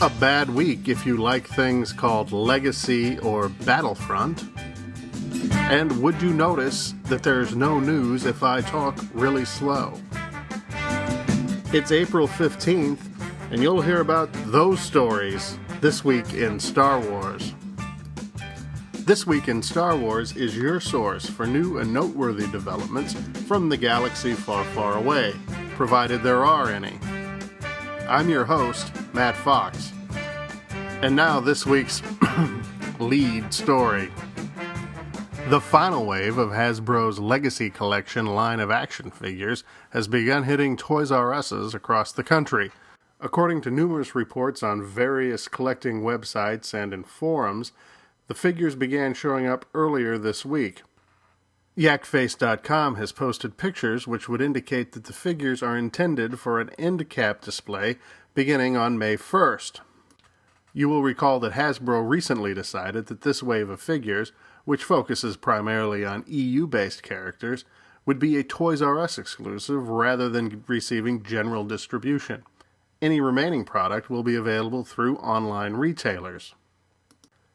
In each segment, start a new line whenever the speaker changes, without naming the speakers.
A bad week if you like things called Legacy or Battlefront. And would you notice that there's no news if I talk really slow? It's April 15th, and you'll hear about those stories this week in Star Wars. This Week in Star Wars is your source for new and noteworthy developments from the galaxy far, far away, provided there are any. I'm your host, Matt Fox. And now this week's lead story. The final wave of Hasbro's Legacy Collection line of action figures has begun hitting Toys R Us's across the country. According to numerous reports on various collecting websites and in forums, the figures began showing up earlier this week. Yakface.com has posted pictures which would indicate that the figures are intended for an end cap display beginning on May 1st. You will recall that Hasbro recently decided that this wave of figures, which focuses primarily on EU-based characters, would be a Toys R Us exclusive rather than receiving general distribution. Any remaining product will be available through online retailers.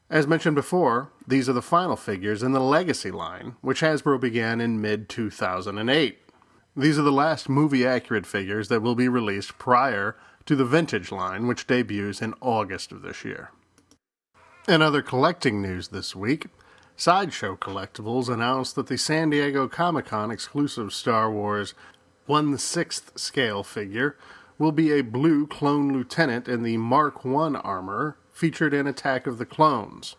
As mentioned before, these are the final figures in the Legacy line, which Hasbro began in mid-2008. These are the last movie-accurate figures that will be released prior to the Vintage line, which debuts in August of this year. In other collecting news this week, Sideshow Collectibles announced that the San Diego Comic-Con exclusive Star Wars 1/6 scale figure will be a blue clone lieutenant in the Mark I armor featured in Attack of the Clones.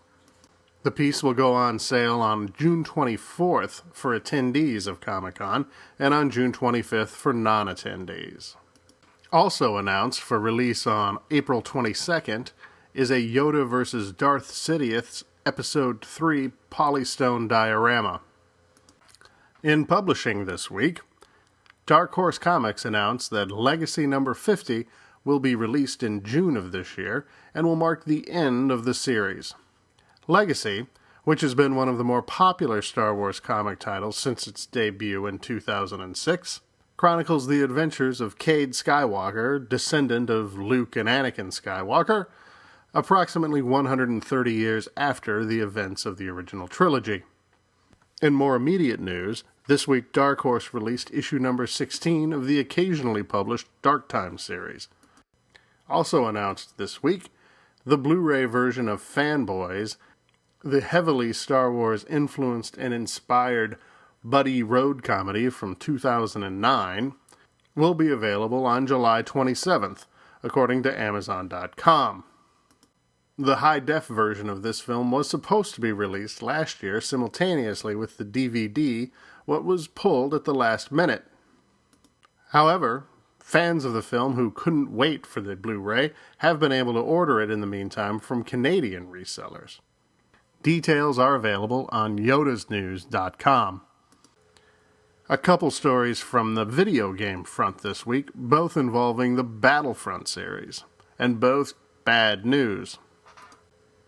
The piece will go on sale on June 24th for attendees of Comic-Con and on June 25th for non-attendees. Also announced for release on April 22nd is a Yoda vs. Darth Sidious Episode 3 Polystone diorama. In publishing this week, Dark Horse Comics announced that Legacy number 50 will be released in June of this year and will mark the end of the series. Legacy, which has been one of the more popular Star Wars comic titles since its debut in 2006, chronicles the adventures of Cade Skywalker, descendant of Luke and Anakin Skywalker, approximately 130 years after the events of the original trilogy. In more immediate news, this week Dark Horse released issue number 16 of the occasionally published Dark Time series. Also announced this week, the Blu-ray version of Fanboys, the heavily Star Wars influenced and inspired buddy road comedy from 2009, will be available on July 27th, according to Amazon.com. The high-def version of this film was supposed to be released last year simultaneously with the DVD, what was pulled at the last minute. However, fans of the film who couldn't wait for the Blu-ray have been able to order it in the meantime from Canadian resellers. Details are available on yodasnews.com. A couple stories from the video game front this week, both involving the Battlefront series, and both bad news.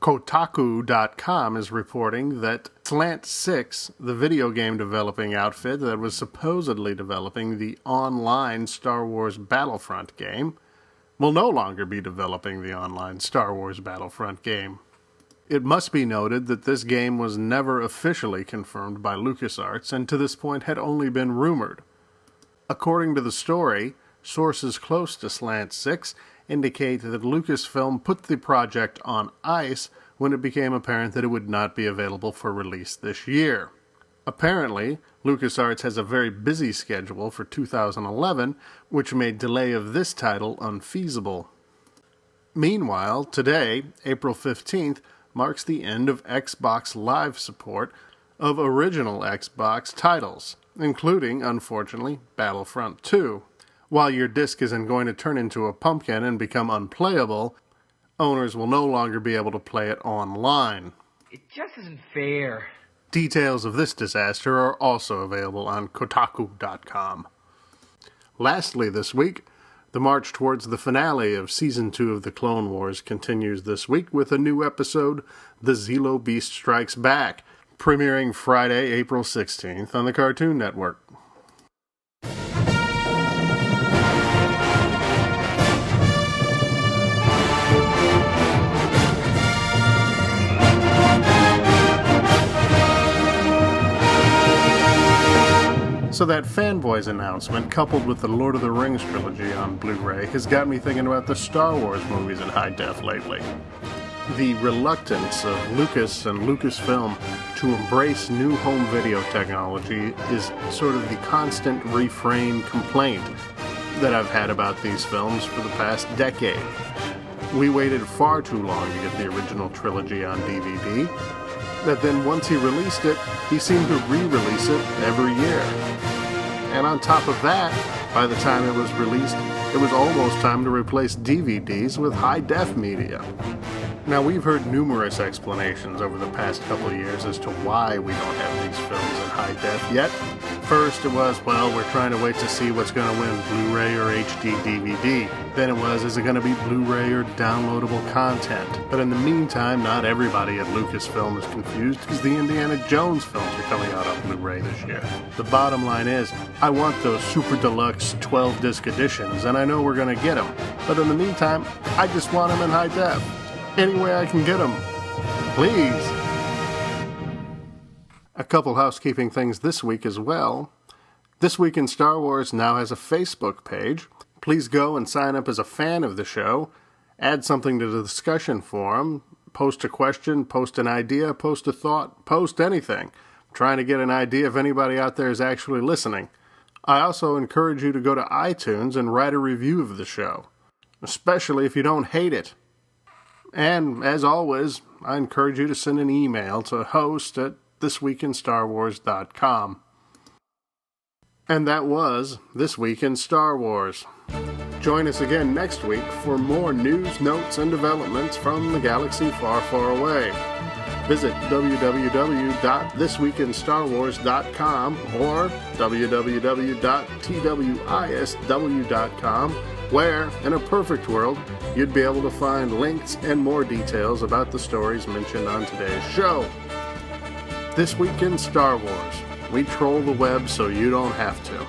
Kotaku.com is reporting that Slant 6, the video game developing outfit that was supposedly developing the online Star Wars Battlefront game, will no longer be developing the online Star Wars Battlefront game. It must be noted that this game was never officially confirmed by LucasArts and to this point had only been rumored. According to the story, sources close to Slant 6 indicate that Lucasfilm put the project on ice when it became apparent that it would not be available for release this year. Apparently, LucasArts has a very busy schedule for 2011, which made delay of this title unfeasible. Meanwhile, today, April 15th, marks the end of Xbox Live support of original Xbox titles, including, unfortunately, Battlefront 2. While your disc isn't going to turn into a pumpkin and become unplayable, owners will no longer be able to play it online.
It just isn't fair.
Details of this disaster are also available on Kotaku.com. Lastly this week, the march towards the finale of Season 2 of The Clone Wars continues this week with a new episode, The Zelo Beast Strikes Back, premiering Friday, April 16th on the Cartoon Network. So that Fanboys announcement, coupled with the Lord of the Rings trilogy on Blu-ray, has got me thinking about the Star Wars movies in high def lately. The reluctance of Lucas and Lucasfilm to embrace new home video technology is sort of the constant refrain complaint that I've had about these films for the past decade. We waited far too long to get the original trilogy on DVD, that then once he released it, he seemed to re-release it every year. And on top of that, by the time it was released, it was almost time to replace DVDs with high-def media. Now, we've heard numerous explanations over the past couple of years as to why we don't have these films in high def yet. First, it was, well, we're trying to wait to see what's going to win, Blu-ray or HD DVD. Then it was, is it going to be Blu-ray or downloadable content? But in the meantime, not everybody at Lucasfilm is confused because the Indiana Jones films are coming out on Blu-ray this year. The bottom line is, I want those super deluxe 12-disc editions, and I know we're going to get them. But in the meantime, I just want them in high def. Any way I can get them. Please. A couple housekeeping things this week as well. This Week in Star Wars now has a Facebook page. Please go and sign up as a fan of the show. Add something to the discussion forum. Post a question, post an idea, post a thought, post anything. I'm trying to get an idea if anybody out there is actually listening. I also encourage you to go to iTunes and write a review of the show, especially if you don't hate it. And, as always, I encourage you to send an email to host@thisweekinstarwars.com. And that was This Week in Star Wars. Join us again next week for more news, notes, and developments from the galaxy far, far away. Visit www.thisweekinstarwars.com or www.twisw.com, where, in a perfect world, you'd be able to find links and more details about the stories mentioned on today's show. This Week in Star Wars. We troll the web so you don't have to.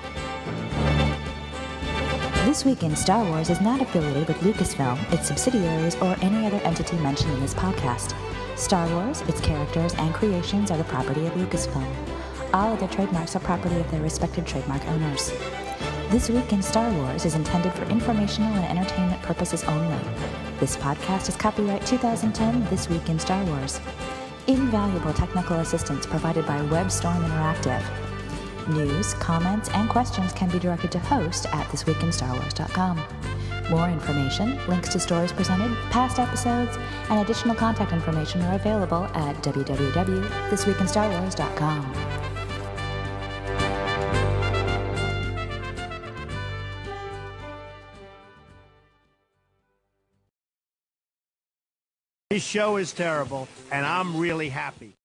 This Week in Star Wars is not affiliated with Lucasfilm, its subsidiaries, or any other entity mentioned in this podcast. Star Wars, its characters, and creations are the property of Lucasfilm. All other trademarks are property of their respective trademark owners. This Week in Star Wars is intended for informational and entertainment purposes only. This podcast is copyright 2010 This Week in Star Wars. Invaluable technical assistance provided by WebStorm Interactive. News, comments, and questions can be directed to host@thisweekinstarwars.com. More information, links to stories presented, past episodes, and additional contact information are available at www.thisweekinstarwars.com.
This show is terrible, and I'm really happy.